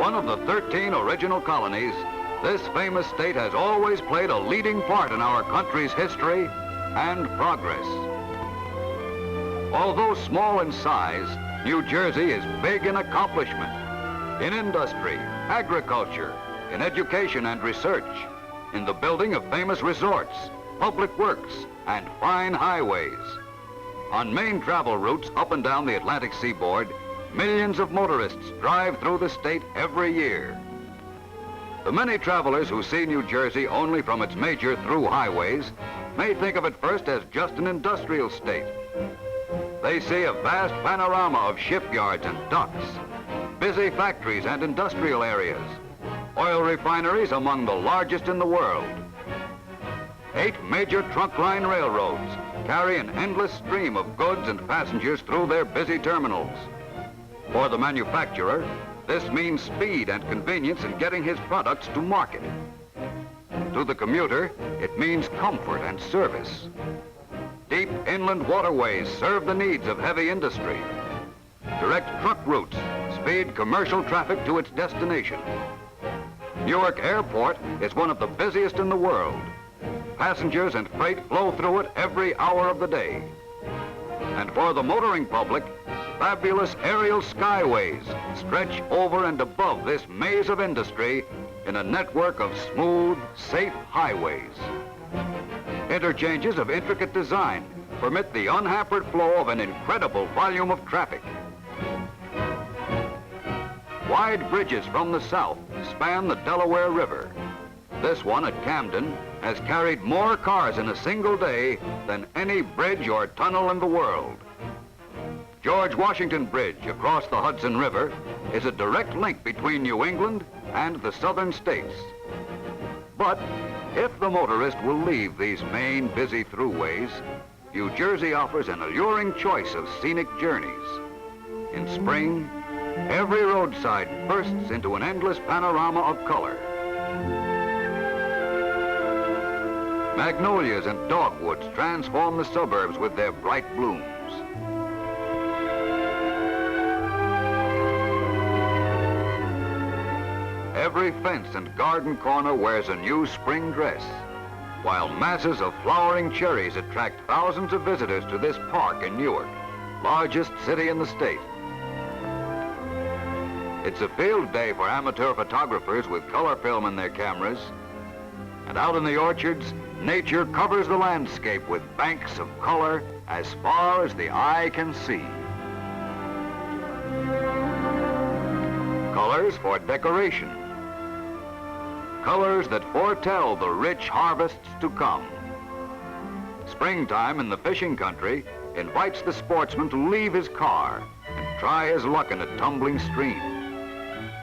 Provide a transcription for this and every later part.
one of the 13 original colonies, this famous state has always played a leading part in our country's history and progress. Although small in size, New Jersey is big in accomplishment, in industry, agriculture, in education and research, in the building of famous resorts, public works, and fine highways. On main travel routes up and down the Atlantic seaboard, millions of motorists drive through the state every year. The many travelers who see New Jersey only from its major through highways may think of it first as just an industrial state. They see a vast panorama of shipyards and docks, busy factories and industrial areas, oil refineries among the largest in the world. 8 major trunk line railroads carry an endless stream of goods and passengers through their busy terminals. For the manufacturer, this means speed and convenience in getting his products to market. To the commuter, it means comfort and service. Deep inland waterways serve the needs of heavy industry. Direct truck routes speed commercial traffic to its destination. Newark Airport is one of the busiest in the world. Passengers and freight flow through it every hour of the day. And for the motoring public, fabulous aerial skyways stretch over and above this maze of industry in a network of smooth, safe highways. Interchanges of intricate design permit the unhampered flow of an incredible volume of traffic. Wide bridges from the south span the Delaware River. This one at Camden has carried more cars in a single day than any bridge or tunnel in the world. George Washington Bridge across the Hudson River is a direct link between New England and the southern states. But if the motorist will leave these main busy throughways, New Jersey offers an alluring choice of scenic journeys. In spring, every roadside bursts into an endless panorama of color. Magnolias and dogwoods transform the suburbs with their bright blooms. Every fence and garden corner wears a new spring dress, while masses of flowering cherries attract thousands of visitors to this park in Newark, largest city in the state. It's a field day for amateur photographers with color film in their cameras. And out in the orchards, nature covers the landscape with banks of color as far as the eye can see. Colors for decoration. Colors that foretell the rich harvests to come. Springtime in the fishing country invites the sportsman to leave his car and try his luck in a tumbling stream.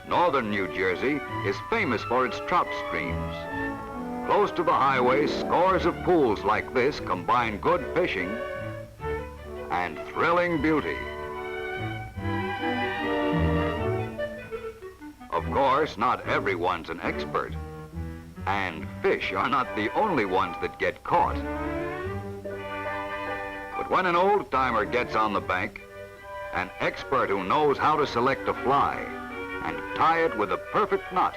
Northern New Jersey is famous for its trout streams. Close to the highway, scores of pools like this combine good fishing and thrilling beauty. Of course, not everyone's an expert, and fish are not the only ones that get caught. But when an old-timer gets on the bank, an expert who knows how to select a fly and tie it with a perfect knot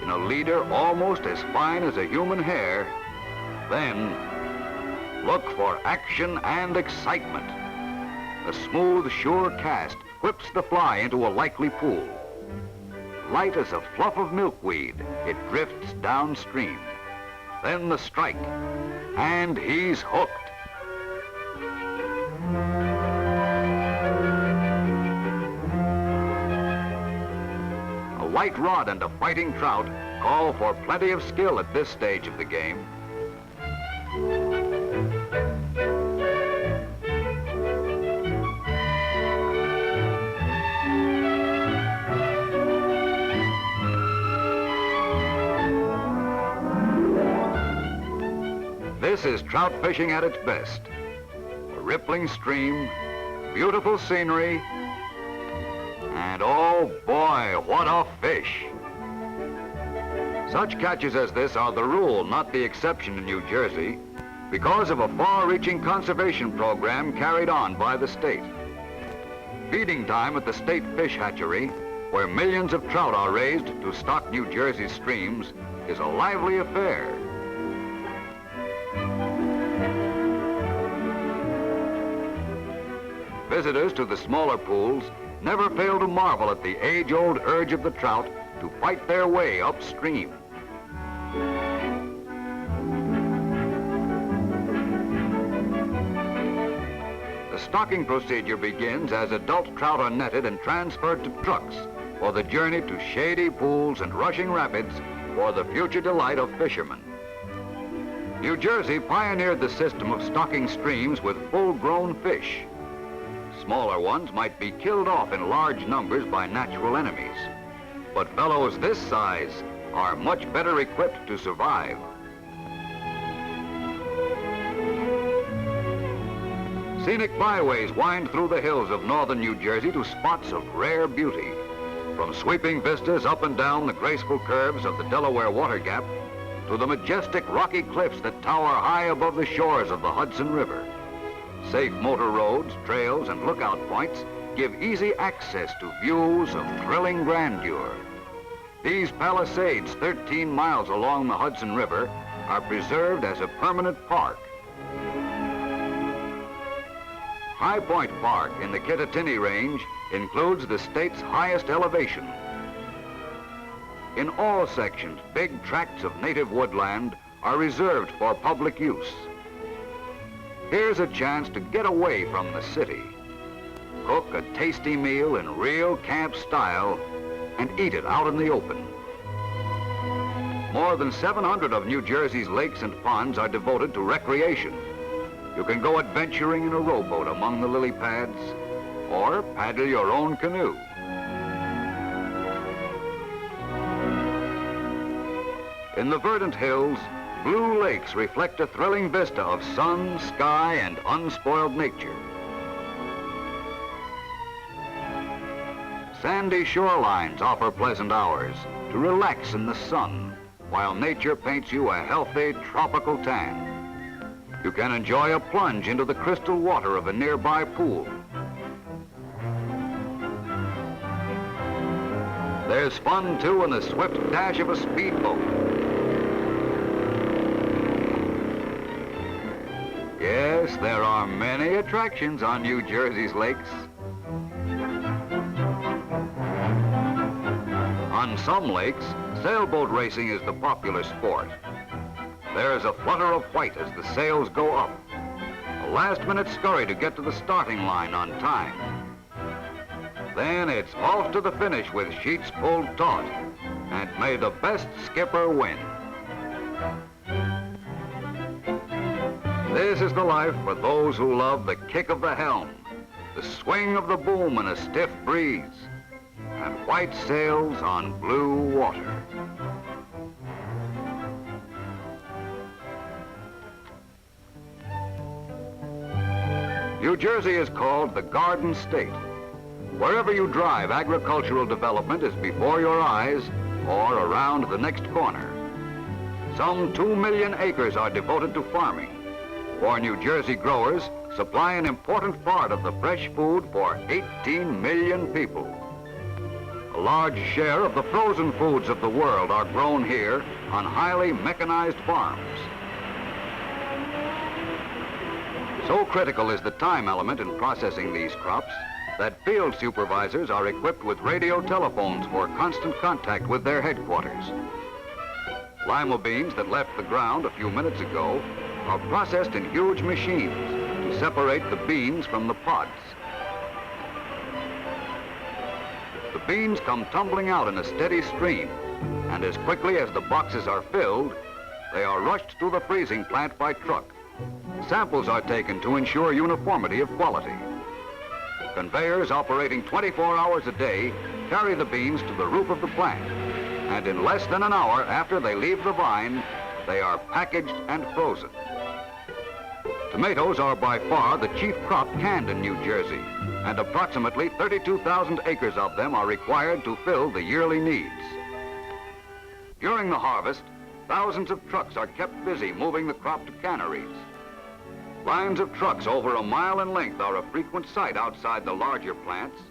in a leader almost as fine as a human hair, then look for action and excitement. A smooth, sure cast whips the fly into a likely pool. Light as a fluff of milkweed, it drifts downstream. Then the strike, and he's hooked. A light rod and a fighting trout call for plenty of skill at this stage of the game. This is trout fishing at its best. A rippling stream, beautiful scenery, and oh boy, what a fish! Such catches as this are the rule, not the exception in New Jersey, because of a far-reaching conservation program carried on by the state. Feeding time at the state fish hatchery where millions of trout are raised to stock New Jersey's streams, is a lively affair. Visitors to the smaller pools never fail to marvel at the age-old urge of the trout to fight their way upstream. The stocking procedure begins as adult trout are netted and transferred to trucks for the journey to shady pools and rushing rapids for the future delight of fishermen. New Jersey pioneered the system of stocking streams with full-grown fish. Smaller ones might be killed off in large numbers by natural enemies, but fellows this size are much better equipped to survive. Scenic byways wind through the hills of northern New Jersey to spots of rare beauty, from sweeping vistas up and down the graceful curves of the Delaware Water Gap to the majestic rocky cliffs that tower high above the shores of the Hudson River. Safe motor roads, trails, and lookout points give easy access to views of thrilling grandeur. These Palisades, 13 miles along the Hudson River, are preserved as a permanent park. High Point Park in the Kittatinny Range includes the state's highest elevation. In all sections, big tracts of native woodland are reserved for public use. Here's a chance to get away from the city, cook a tasty meal in real camp style, and eat it out in the open. More than 700 of New Jersey's lakes and ponds are devoted to recreation. You can go adventuring in a rowboat among the lily pads, or paddle your own canoe. In the Verdant Hills, blue lakes reflect a thrilling vista of sun, sky, and unspoiled nature. Sandy shorelines offer pleasant hours to relax in the sun, while nature paints you a healthy tropical tan. You can enjoy a plunge into the crystal water of a nearby pool. There's fun, too, in the swift dash of a speedboat. Yes, there are many attractions on New Jersey's lakes. On some lakes, sailboat racing is the popular sport. There's a flutter of white as the sails go up, a last-minute scurry to get to the starting line on time. Then it's off to the finish with sheets pulled taut, and may the best skipper win. This is the life for those who love the kick of the helm, the swing of the boom in a stiff breeze, and white sails on blue water. New Jersey is called the Garden State. Wherever you drive, agricultural development is before your eyes or around the next corner. Some 2 million acres are devoted to farming. For New Jersey growers, supply an important part of the fresh food for 18 million people. A large share of the frozen foods of the world are grown here on highly mechanized farms. So critical is the time element in processing these crops that field supervisors are equipped with radio telephones for constant contact with their headquarters. Lima beans that left the ground a few minutes ago are processed in huge machines to separate the beans from the pods. The beans come tumbling out in a steady stream, and as quickly as the boxes are filled, they are rushed to the freezing plant by truck. Samples are taken to ensure uniformity of quality. Conveyors operating 24 hours a day carry the beans to the roof of the plant, and in less than an hour after they leave the vine, they are packaged and frozen. Tomatoes are by far the chief crop canned in New Jersey, and approximately 32,000 acres of them are required to fill the yearly needs. During the harvest, thousands of trucks are kept busy moving the crop to canneries. Lines of trucks over a mile in length are a frequent sight outside the larger plants,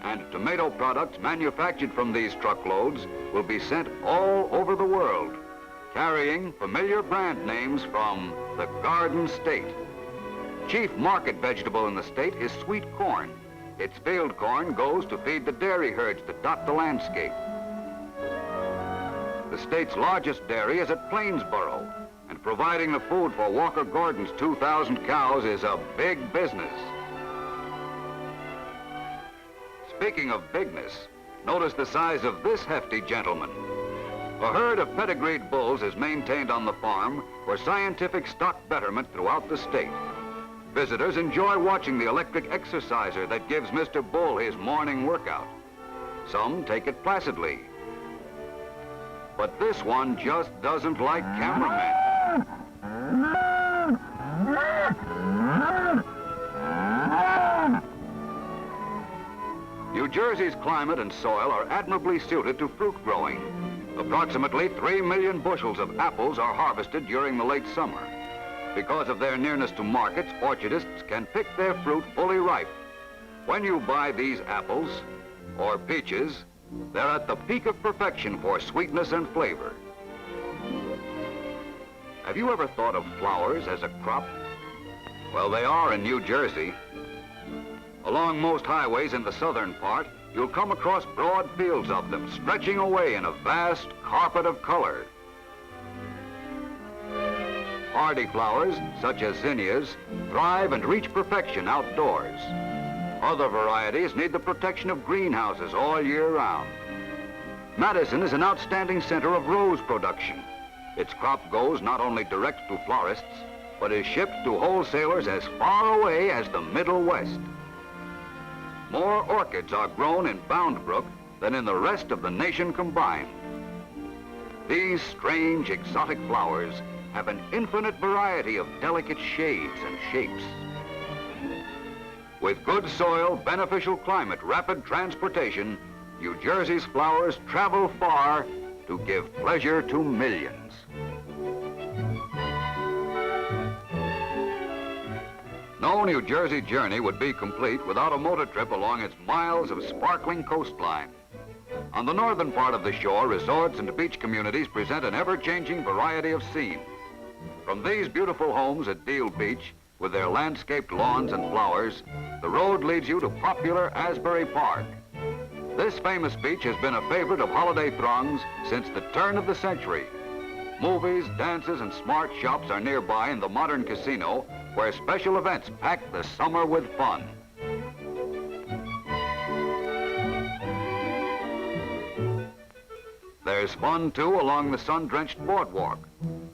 and tomato products manufactured from these truckloads will be sent all over the world, carrying familiar brand names from the Garden State. Chief market vegetable in the state is sweet corn. Its field corn goes to feed the dairy herds that dot the landscape. The state's largest dairy is at Plainsboro, and providing the food for Walker Gordon's 2,000 cows is a big business. Speaking of bigness, notice the size of this hefty gentleman. A herd of pedigreed bulls is maintained on the farm for scientific stock betterment throughout the state. Visitors enjoy watching the electric exerciser that gives Mr. Bull his morning workout. Some take it placidly. But this one just doesn't like cameramen. New Jersey's climate and soil are admirably suited to fruit growing. Approximately 3 million bushels of apples are harvested during the late summer. Because of their nearness to markets, orchardists can pick their fruit fully ripe. When you buy these apples, or peaches, they're at the peak of perfection for sweetness and flavor. Have you ever thought of flowers as a crop? Well, they are in New Jersey. Along most highways in the southern part, you'll come across broad fields of them stretching away in a vast carpet of color. Hardy flowers, such as zinnias, thrive and reach perfection outdoors. Other varieties need the protection of greenhouses all year round. Madison is an outstanding center of rose production. Its crop goes not only direct to florists, but is shipped to wholesalers as far away as the Middle West. More orchids are grown in Bound Brook than in the rest of the nation combined. These strange, exotic flowers have an infinite variety of delicate shades and shapes. With good soil, beneficial climate, rapid transportation, New Jersey's flowers travel far to give pleasure to millions. No New Jersey journey would be complete without a motor trip along its miles of sparkling coastline. On the northern part of the shore, resorts and beach communities present an ever-changing variety of scene. From these beautiful homes at Deal Beach, with their landscaped lawns and flowers, the road leads you to popular Asbury Park. This famous beach has been a favorite of holiday throngs since the turn of the century. Movies, dances, and smart shops are nearby in the modern casino, where special events pack the summer with fun. There's fun, too, along the sun-drenched boardwalk.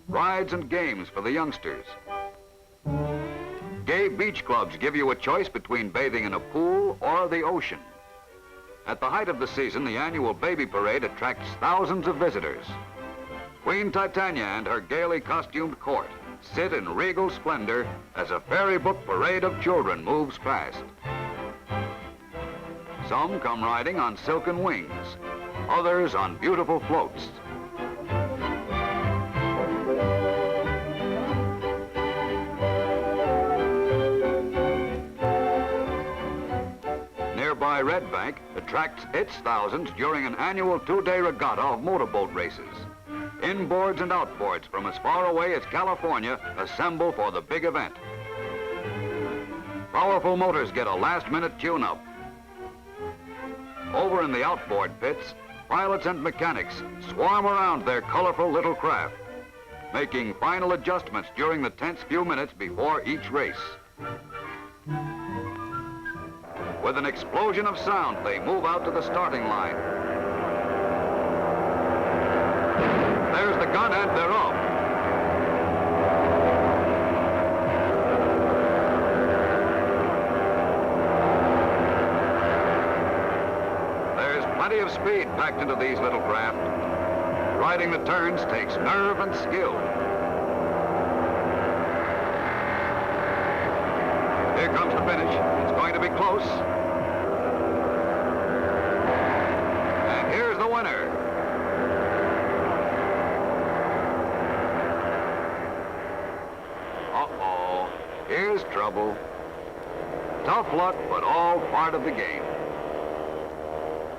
Rides and games for the youngsters. Gay beach clubs give you a choice between bathing in a pool or the ocean. At the height of the season, the annual baby parade attracts thousands of visitors. Queen Titania and her gaily costumed court sit in regal splendor as a fairy book parade of children moves past. Some come riding on silken wings, others on beautiful floats. Nearby Red Bank attracts its thousands during an annual two-day regatta of motorboat races. Inboards and outboards from as far away as California assemble for the big event. Powerful motors get a last-minute tune-up. Over in the outboard pits, pilots and mechanics swarm around their colorful little craft, making final adjustments during the tense few minutes before each race. With an explosion of sound, they move out to the starting line. There's the gun and they're off. There's plenty of speed packed into these little craft. Riding the turns takes nerve and skill. Here comes the finish. It's going to be close. And here's the winner. Uh-oh. Here's trouble. Tough luck, but all part of the game.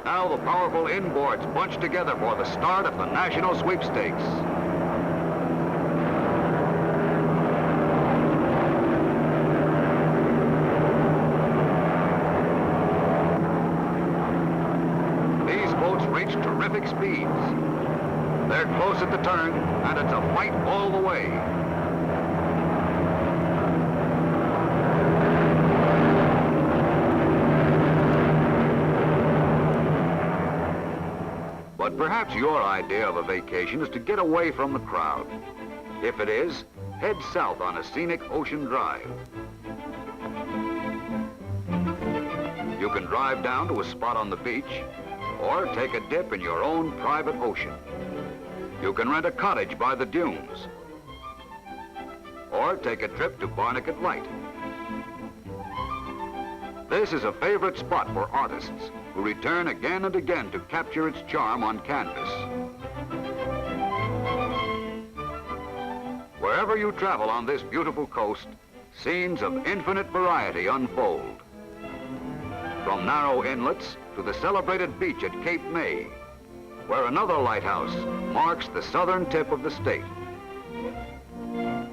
Now the powerful inboards bunch together for the start of the national sweepstakes. These boats reach terrific speeds. They're close at the turn, and it's a fight all the way. But perhaps your idea of a vacation is to get away from the crowd. If it is, head south on a scenic ocean drive. You can drive down to a spot on the beach or take a dip in your own private ocean. You can rent a cottage by the dunes or take a trip to Barnegat Light. This is a favorite spot for artists who return again and again to capture its charm on canvas. Wherever you travel on this beautiful coast, scenes of infinite variety unfold. From narrow inlets to the celebrated beach at Cape May, where another lighthouse marks the southern tip of the state.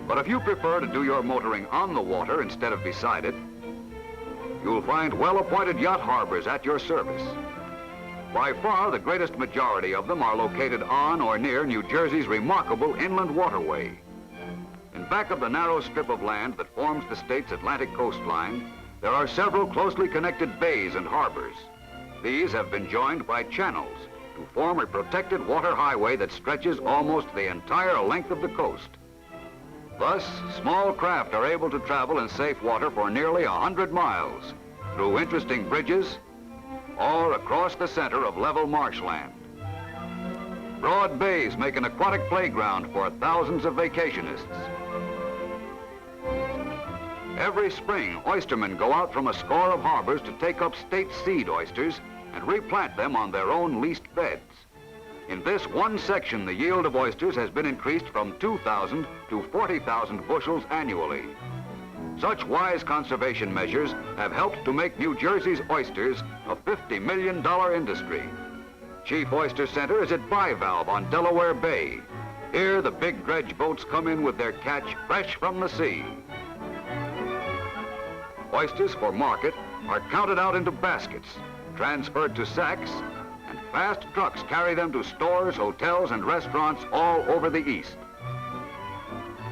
But if you prefer to do your motoring on the water instead of beside it, you'll find well-appointed yacht harbors at your service. By far, the greatest majority of them are located on or near New Jersey's remarkable inland waterway. In back of the narrow strip of land that forms the state's Atlantic coastline, there are several closely connected bays and harbors. These have been joined by channels to form a protected water highway that stretches almost the entire length of the coast. Thus, small craft are able to travel in safe water for nearly 100 miles through interesting bridges or across the center of level marshland. Broad bays make an aquatic playground for thousands of vacationists. Every spring, oystermen go out from a score of harbors to take up state seed oysters and replant them on their own leased beds. In this one section, the yield of oysters has been increased from 2,000 to 40,000 bushels annually. Such wise conservation measures have helped to make New Jersey's oysters a $50 million industry. Chief Oyster Center is at Bivalve on Delaware Bay. Here, the big dredge boats come in with their catch fresh from the sea. Oysters for market are counted out into baskets, transferred to sacks, and fast trucks carry them to stores, hotels, and restaurants all over the East.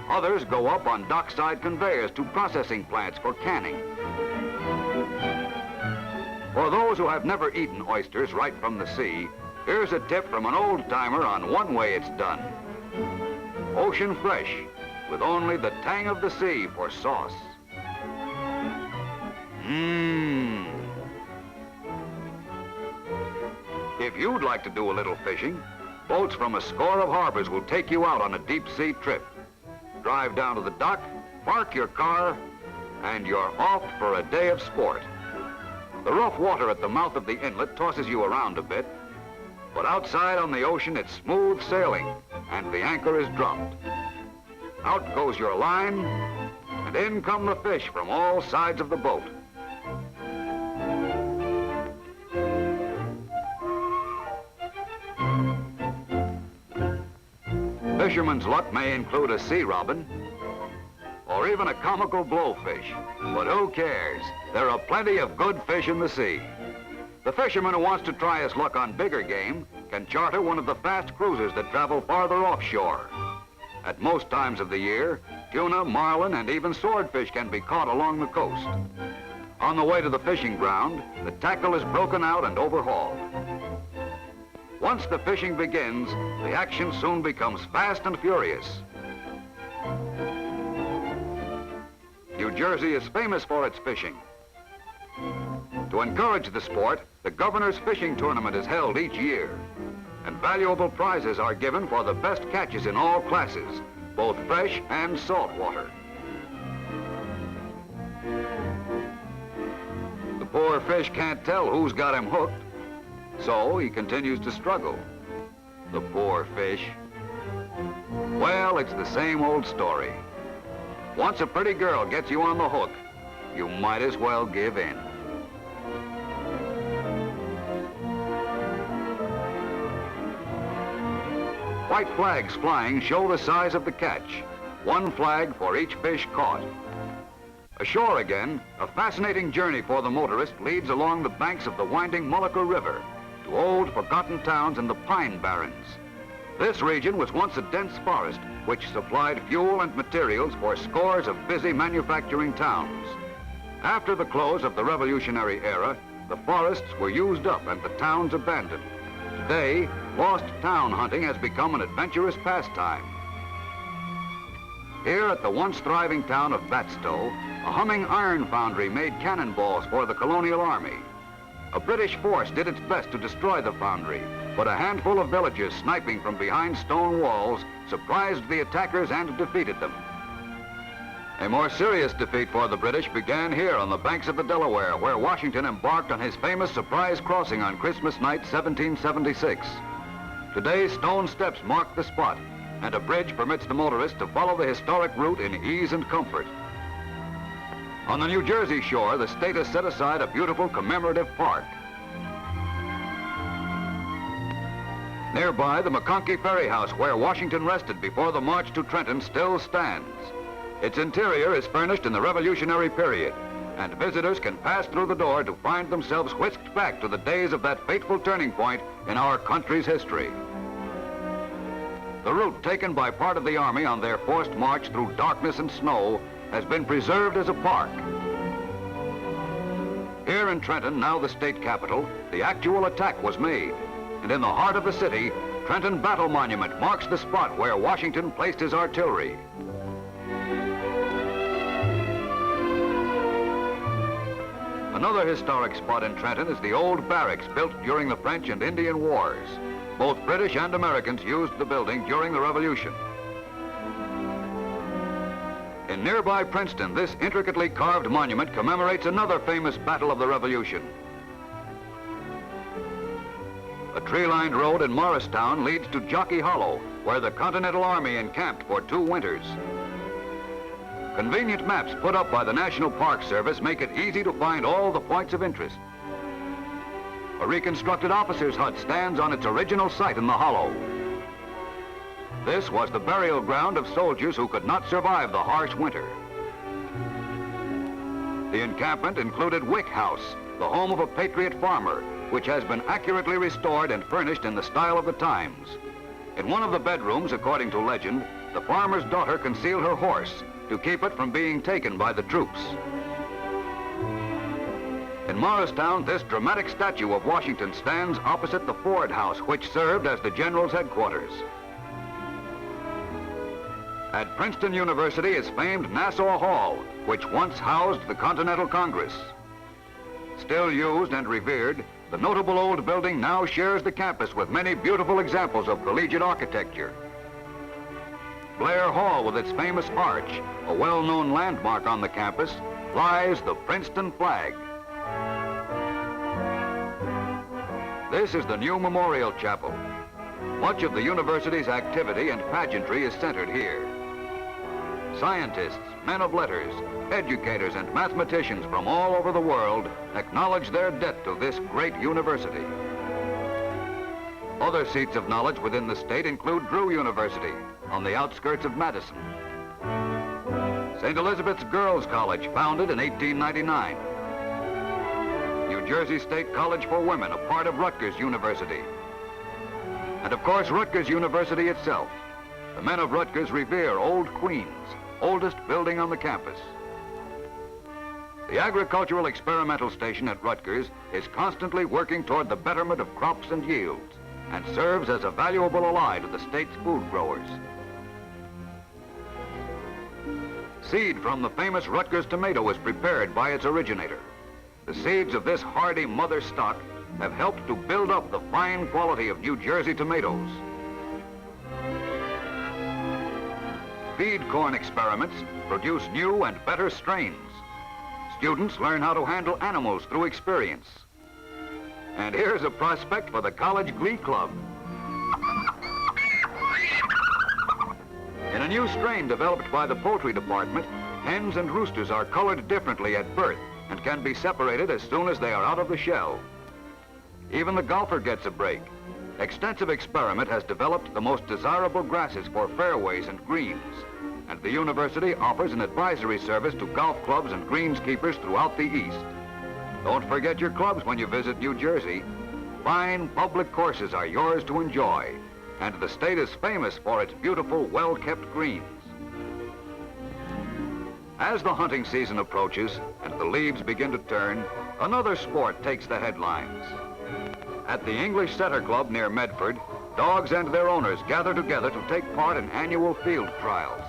Others go up on dockside conveyors to processing plants for canning. For those who have never eaten oysters right from the sea, here's a tip from an old-timer on one way it's done. Ocean fresh, with only the tang of the sea for sauce. Mmm. If you'd like to do a little fishing, boats from a score of harbors will take you out on a deep-sea trip. Drive down to the dock, park your car, and you're off for a day of sport. The rough water at the mouth of the inlet tosses you around a bit, but outside on the ocean it's smooth sailing, and the anchor is dropped. Out goes your line, and in come the fish from all sides of the boat. Fisherman's luck may include a sea robin or even a comical blowfish, but who cares? There are plenty of good fish in the sea. The fisherman who wants to try his luck on bigger game can charter one of the fast cruisers that travel farther offshore. At most times of the year, tuna, marlin, and even swordfish can be caught along the coast. On the way to the fishing ground, the tackle is broken out and overhauled. Once the fishing begins, the action soon becomes fast and furious. New Jersey is famous for its fishing. To encourage the sport, the Governor's Fishing Tournament is held each year, and valuable prizes are given for the best catches in all classes, both fresh and saltwater. The poor fish can't tell who's got him hooked, so he continues to struggle. The poor fish. Well, it's the same old story. Once a pretty girl gets you on the hook, you might as well give in. White flags flying show the size of the catch. One flag for each fish caught. Ashore again, a fascinating journey for the motorist leads along the banks of the winding Newark River to old forgotten towns in the Pine Barrens. This region was once a dense forest which supplied fuel and materials for scores of busy manufacturing towns. After the close of the Revolutionary era, the forests were used up and the towns abandoned. Today, lost town hunting has become an adventurous pastime. Here at the once thriving town of Batstow, a humming iron foundry made cannonballs for the colonial army. A British force did its best to destroy the foundry, but a handful of villagers sniping from behind stone walls surprised the attackers and defeated them. A more serious defeat for the British began here on the banks of the Delaware, where Washington embarked on his famous surprise crossing on Christmas night, 1776. Today, stone steps mark the spot, and a bridge permits the motorist to follow the historic route in ease and comfort. On the New Jersey shore, the state has set aside a beautiful commemorative park. Nearby, the McConkey Ferry House, where Washington rested before the march to Trenton, still stands. Its interior is furnished in the Revolutionary period, and visitors can pass through the door to find themselves whisked back to the days of that fateful turning point in our country's history. The route taken by part of the Army on their forced march through darkness and snow has been preserved as a park. Here in Trenton, now the state capital, the actual attack was made, and in the heart of the city, Trenton Battle Monument marks the spot where Washington placed his artillery. Another historic spot in Trenton is the old barracks built during the French and Indian Wars. Both British and Americans used the building during the Revolution. In nearby Princeton, this intricately carved monument commemorates another famous battle of the Revolution. A tree-lined road in Morristown leads to Jockey Hollow, where the Continental Army encamped for 2 winters. Convenient maps put up by the National Park Service make it easy to find all the points of interest. A reconstructed officer's hut stands on its original site in the hollow. This was the burial ground of soldiers who could not survive the harsh winter. The encampment included Wick House, the home of a patriot farmer, which has been accurately restored and furnished in the style of the times. In one of the bedrooms, according to legend, the farmer's daughter concealed her horse to keep it from being taken by the troops. In Morristown, this dramatic statue of Washington stands opposite the Ford House, which served as the general's headquarters. At Princeton University is famed Nassau Hall, which once housed the Continental Congress. Still used and revered, the notable old building now shares the campus with many beautiful examples of collegiate architecture. Blair Hall, with its famous arch, a well-known landmark on the campus, flies the Princeton flag. This is the new Memorial Chapel. Much of the university's activity and pageantry is centered here. Scientists, men of letters, educators, and mathematicians from all over the world acknowledge their debt to this great university. Other seats of knowledge within the state include Drew University, on the outskirts of Madison. St. Elizabeth's Girls College, founded in 1899. New Jersey State College for Women, a part of Rutgers University. And of course, Rutgers University itself. The men of Rutgers revere Old Queens, oldest building on the campus. The Agricultural Experimental Station at Rutgers is constantly working toward the betterment of crops and yields, and serves as a valuable ally to the state's food growers. Seed from the famous Rutgers tomato is prepared by its originator. The seeds of this hardy mother stock have helped to build up the fine quality of New Jersey tomatoes. Feed corn experiments produce new and better strains. Students learn how to handle animals through experience. And here's a prospect for the College Glee Club. In a new strain developed by the poultry department, hens and roosters are colored differently at birth and can be separated as soon as they are out of the shell. Even the golfer gets a break. Extensive experiment has developed the most desirable grasses for fairways and greens, and the university offers an advisory service to golf clubs and greenskeepers throughout the East. Don't forget your clubs when you visit New Jersey. Fine public courses are yours to enjoy, and the state is famous for its beautiful, well-kept greens. As the hunting season approaches and the leaves begin to turn, another sport takes the headlines. At the English Setter Club near Medford, dogs and their owners gather together to take part in annual field trials.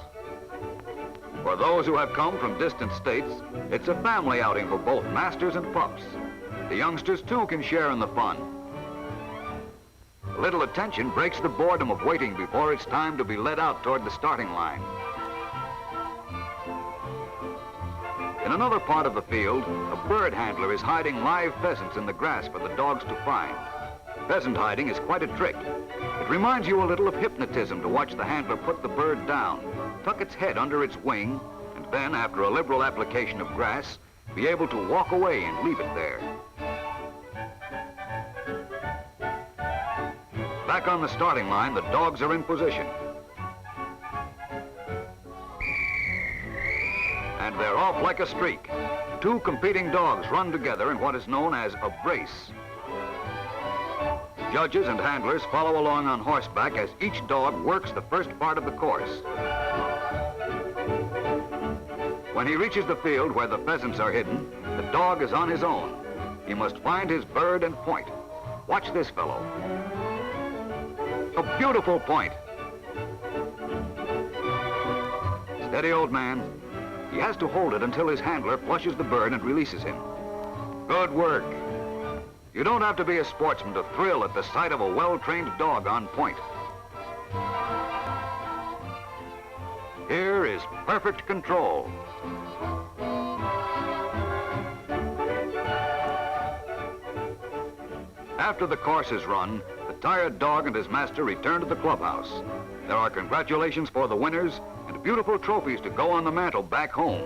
For those who have come from distant states, it's a family outing for both masters and pups. The youngsters, too, can share in the fun. A little attention breaks the boredom of waiting before it's time to be led out toward the starting line. In another part of the field, a bird handler is hiding live pheasants in the grass for the dogs to find. Pheasant hiding is quite a trick. It reminds you a little of hypnotism to watch the handler put the bird down, tuck its head under its wing, and then, after a liberal application of grass, be able to walk away and leave it there. Back on the starting line, the dogs are in position. And they're off like a streak. Two competing dogs run together in what is known as a brace. Judges and handlers follow along on horseback as each dog works the first part of the course. When he reaches the field where the pheasants are hidden, the dog is on his own. He must find his bird and point. Watch this fellow. A beautiful point. Steady, old man. He has to hold it until his handler flushes the bird and releases him. Good work. You don't have to be a sportsman to thrill at the sight of a well-trained dog on point. Here is perfect control. After the course is run, the tired dog and his master return to the clubhouse. There are congratulations for the winners and beautiful trophies to go on the mantle back home.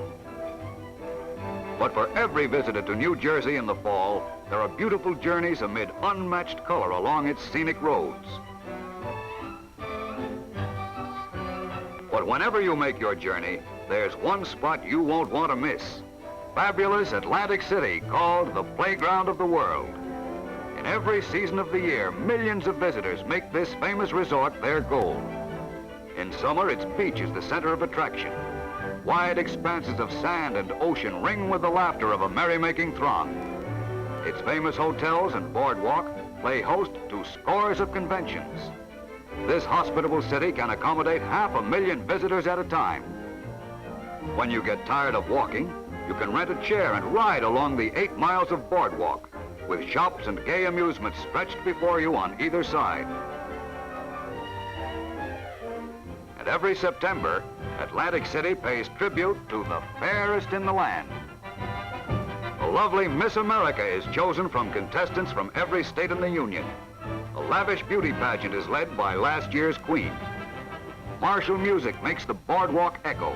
But for every visitor to New Jersey in the fall, there are beautiful journeys amid unmatched color along its scenic roads. But whenever you make your journey, there's one spot you won't want to miss. Fabulous Atlantic City, called the playground of the world. In every season of the year, millions of visitors make this famous resort their goal. In summer, its beach is the center of attraction. Wide expanses of sand and ocean ring with the laughter of a merrymaking throng. Its famous hotels and boardwalk play host to scores of conventions. This hospitable city can accommodate 500,000 visitors at a time. When you get tired of walking, you can rent a chair and ride along the 8 miles of boardwalk, with shops and gay amusements stretched before you on either side. And every September, Atlantic City pays tribute to the fairest in the land. The lovely Miss America is chosen from contestants from every state in the Union. A lavish beauty pageant is led by last year's queen. Martial music makes the boardwalk echo.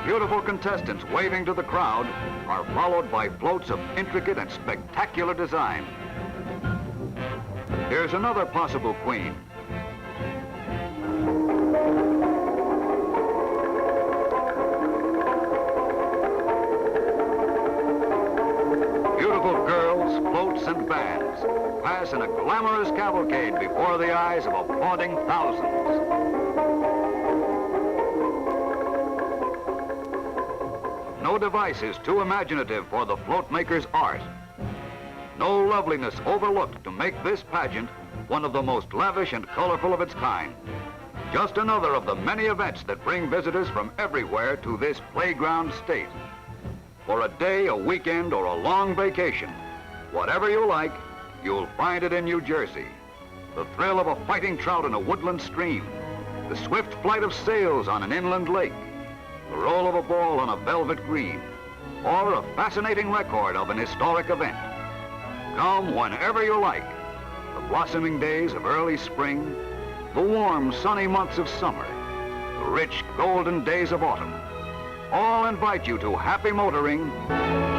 Beautiful contestants waving to the crowd are followed by floats of intricate and spectacular design. Here's another possible queen. Beautiful girls, floats, and bands pass in a glamorous cavalcade before the eyes of applauding thousands. No device is too imaginative for the float maker's art. No loveliness overlooked to make this pageant one of the most lavish and colorful of its kind. Just another of the many events that bring visitors from everywhere to this playground state. For a day, a weekend, or a long vacation, whatever you like, you'll find it in New Jersey. The thrill of a fighting trout in a woodland stream, the swift flight of sails on an inland lake, the roll of a ball on a velvet green, or a fascinating record of an historic event. Come whenever you like. The blossoming days of early spring, the warm, sunny months of summer, the rich, golden days of autumn. all invite you to happy motoring